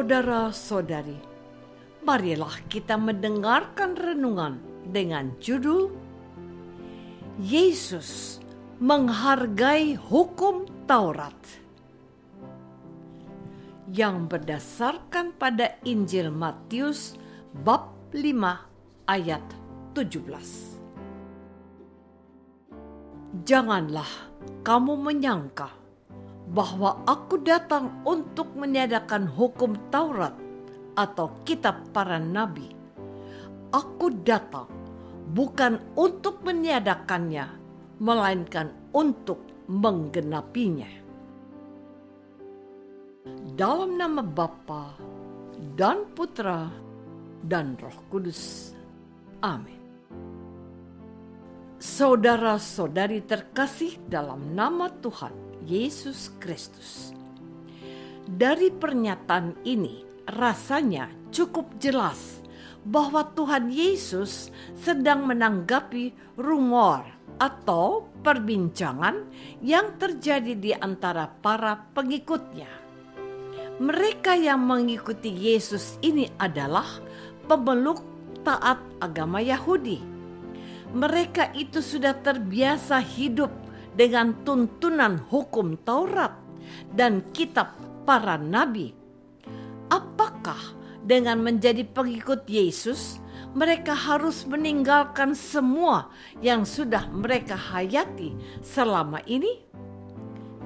Saudara-saudari, marilah kita mendengarkan renungan dengan judul Yesus menghargai hukum Taurat yang berdasarkan pada Injil Matius bab 5 ayat 17. Janganlah kamu menyangka bahwa aku datang untuk meniadakan hukum Taurat atau kitab para nabi. Aku datang bukan untuk meniadakannya, melainkan untuk menggenapinya. Dalam nama Bapa dan Putra dan Roh Kudus. Amin. Saudara-saudari terkasih dalam nama Tuhan Yesus Kristus. Dari pernyataan ini rasanya cukup jelas bahwa Tuhan Yesus sedang menanggapi rumor atau perbincangan yang terjadi di antara para pengikutnya. Mereka yang mengikuti Yesus ini adalah pemeluk taat agama Yahudi. Mereka itu sudah terbiasa hidup dengan tuntunan hukum Taurat dan kitab para nabi. Apakah dengan menjadi pengikut Yesus, mereka harus meninggalkan semua yang sudah mereka hayati selama ini?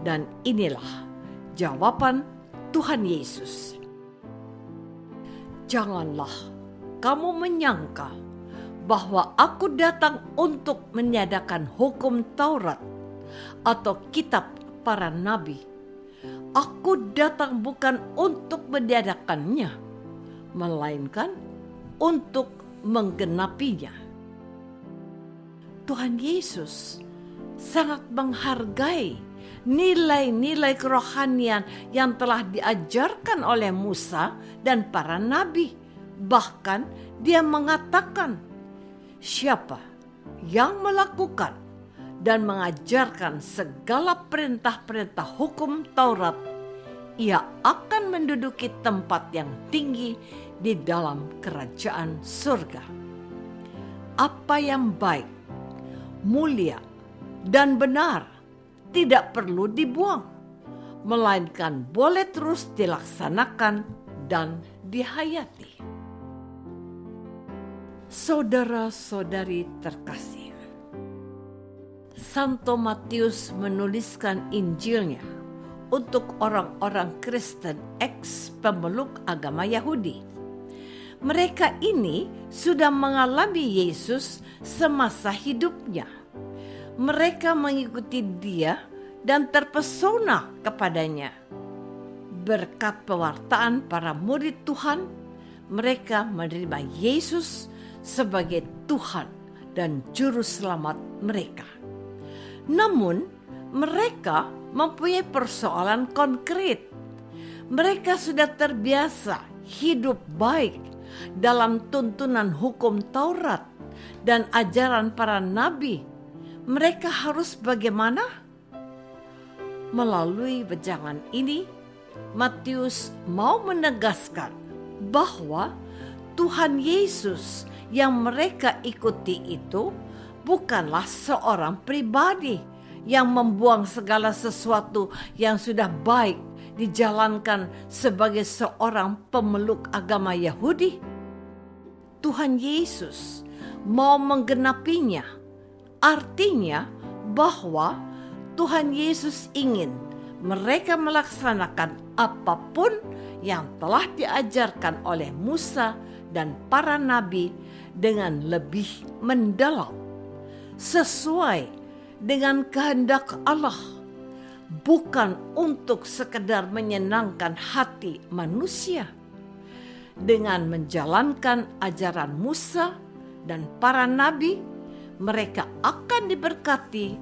Dan inilah jawaban Tuhan Yesus. Janganlah kamu menyangka bahwa aku datang untuk meniadakan hukum Taurat atau kitab para nabi. Aku datang bukan untuk meniadakannya, melainkan untuk menggenapinya. Tuhan Yesus sangat menghargai nilai-nilai kerohanian yang telah diajarkan oleh Musa dan para nabi. Bahkan dia mengatakan, siapa yang melakukan dan mengajarkan segala perintah-perintah hukum Taurat, ia akan menduduki tempat yang tinggi di dalam kerajaan surga. Apa yang baik, mulia, dan benar tidak perlu dibuang, melainkan boleh terus dilaksanakan dan dihayati. Saudara-saudari terkasih, Santo Matius menuliskan Injilnya untuk orang-orang Kristen ex-pemeluk agama Yahudi. Mereka ini sudah mengalami Yesus semasa hidupnya. Mereka mengikuti dia dan terpesona kepadanya. Berkat pewartaan para murid Tuhan, mereka menerima Yesus sebagai Tuhan dan Juru Selamat mereka. Namun, mereka mempunyai persoalan konkret. Mereka sudah terbiasa hidup baik dalam tuntunan hukum Taurat dan ajaran para nabi. Mereka harus bagaimana? Melalui wejangan ini, Matius mau menegaskan bahwa Tuhan Yesus yang mereka ikuti itu bukanlah seorang pribadi yang membuang segala sesuatu yang sudah baik dijalankan sebagai seorang pemeluk agama Yahudi. Tuhan Yesus mau menggenapinya. Artinya bahwa Tuhan Yesus ingin mereka melaksanakan apapun yang telah diajarkan oleh Musa dan para nabi dengan lebih mendalam, sesuai dengan kehendak Allah, bukan untuk sekedar menyenangkan hati manusia. Dengan menjalankan ajaran Musa dan para nabi, mereka akan diberkati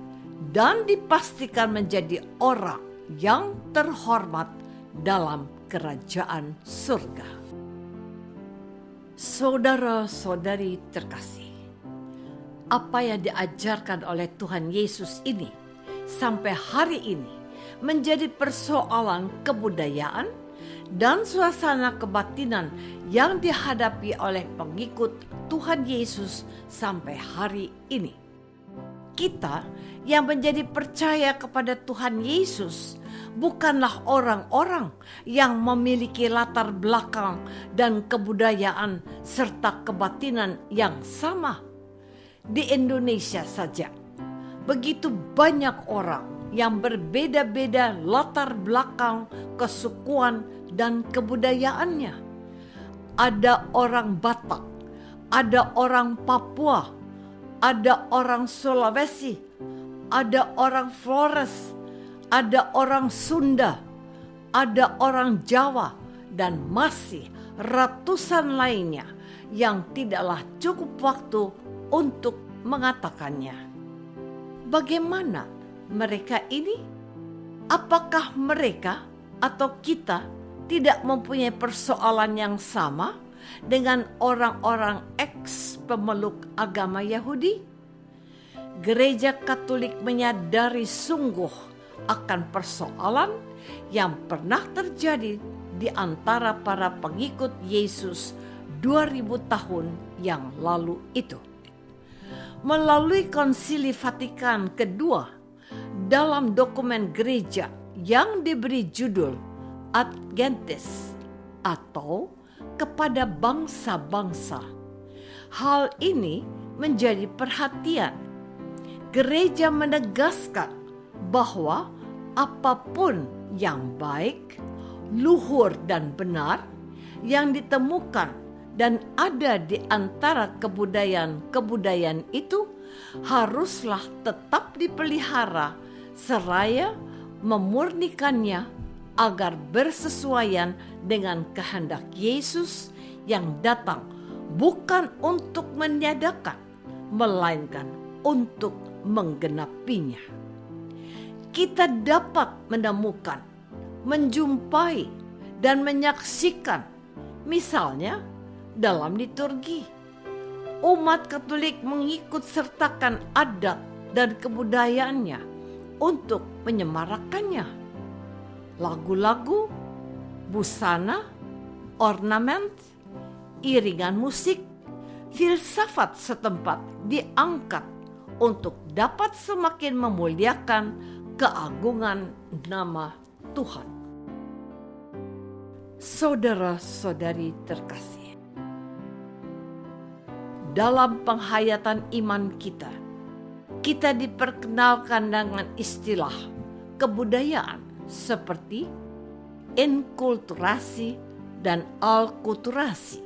dan dipastikan menjadi orang yang terhormat dalam kerajaan surga. Saudara-saudari terkasih, apa yang diajarkan oleh Tuhan Yesus ini sampai hari ini menjadi persoalan kebudayaan dan suasana kebatinan yang dihadapi oleh pengikut Tuhan Yesus sampai hari ini. Kita yang menjadi percaya kepada Tuhan Yesus bukanlah orang-orang yang memiliki latar belakang dan kebudayaan serta kebatinan yang sama. Di Indonesia saja, begitu banyak orang yang berbeda-beda latar belakang, kesukuan, dan kebudayaannya. Ada orang Batak, ada orang Papua, ada orang Sulawesi, ada orang Flores, ada orang Sunda, ada orang Jawa, dan masih ratusan lainnya yang tidaklah cukup waktu untuk mengatakannya. Bagaimana mereka ini? Apakah mereka atau kita tidak mempunyai persoalan yang sama dengan orang-orang pemeluk agama Yahudi? Gereja Katolik menyadari sungguh akan persoalan yang pernah terjadi di antara para pengikut Yesus 2000 tahun yang lalu itu. Melalui Konsili Vatikan kedua, dalam dokumen gereja yang diberi judul Ad Gentes atau kepada bangsa-bangsa, hal ini menjadi perhatian. Gereja menegaskan bahwa apapun yang baik, luhur dan benar yang ditemukan dan ada di antara kebudayaan itu haruslah tetap dipelihara seraya memurnikannya agar bersesuaian dengan kehendak Yesus yang datang bukan untuk meniadakan, melainkan untuk menggenapinya. Kita dapat menemukan, menjumpai, dan menyaksikan, misalnya dalam liturgi, umat Katolik mengikut sertakan adat dan kebudayaannya untuk menyemarakannya. Lagu-lagu, busana, ornamen, iringan musik, filsafat setempat diangkat untuk dapat semakin memuliakan keagungan nama Tuhan. Saudara-saudari terkasih, dalam penghayatan iman kita diperkenalkan dengan istilah kebudayaan seperti enkulturasi dan alkulturasi.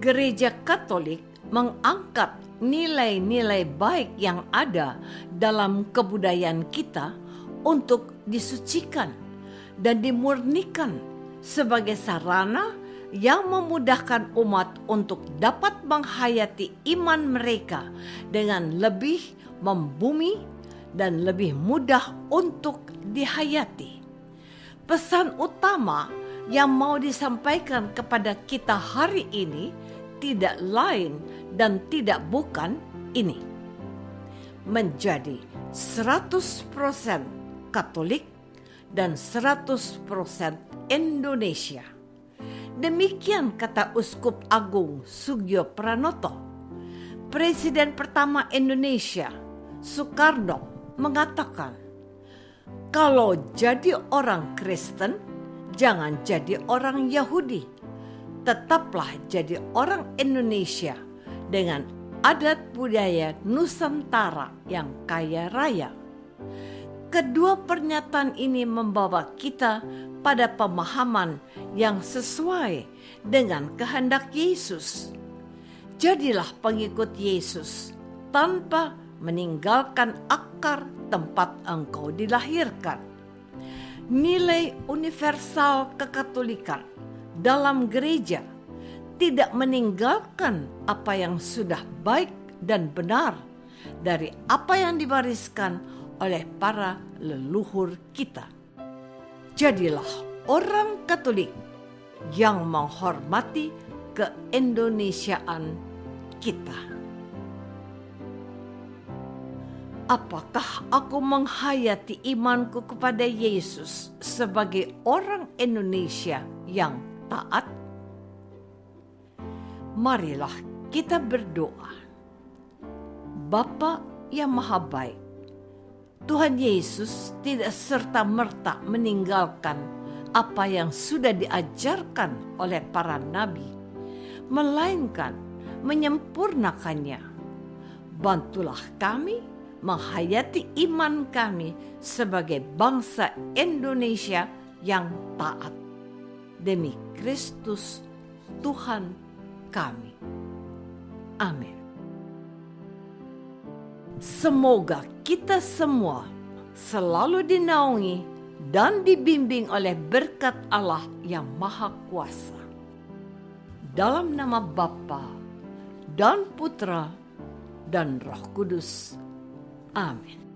Gereja Katolik mengangkat nilai-nilai baik yang ada dalam kebudayaan kita untuk disucikan dan dimurnikan sebagai sarana yang memudahkan umat untuk dapat menghayati iman mereka dengan lebih membumi dan lebih mudah untuk dihayati. Pesan utama yang mau disampaikan kepada kita hari ini tidak lain dan tidak bukan ini: menjadi 100% Katolik dan 100% Indonesia. Demikian kata Uskup Agung Sugio Pranoto. Presiden pertama Indonesia, Soekarno, mengatakan, kalau jadi orang Kristen, jangan jadi orang Yahudi. Tetaplah jadi orang Indonesia dengan adat budaya Nusantara yang kaya raya. Kedua pernyataan ini membawa kita pada pemahaman yang sesuai dengan kehendak Yesus. Jadilah pengikut Yesus tanpa meninggalkan akar tempat engkau dilahirkan. Nilai universal kekatolikan dalam gereja tidak meninggalkan apa yang sudah baik dan benar dari apa yang diwariskan oleh para leluhur kita. Jadilah orang Katolik yang menghormati keindonesiaan kita. Apakah aku menghayati imanku kepada Yesus sebagai orang Indonesia yang taat? Marilah kita berdoa. Bapa yang Maha Baik, Tuhan Yesus tidak serta-merta meninggalkan apa yang sudah diajarkan oleh para nabi, melainkan menyempurnakannya. Bantulah kami menghayati iman kami sebagai bangsa Indonesia yang taat. Demi Kristus Tuhan kami. Amin. Semoga kita semua selalu dinaungi dan dibimbing oleh berkat Allah yang Maha Kuasa. Dalam nama Bapa dan Putra dan Roh Kudus. Amin.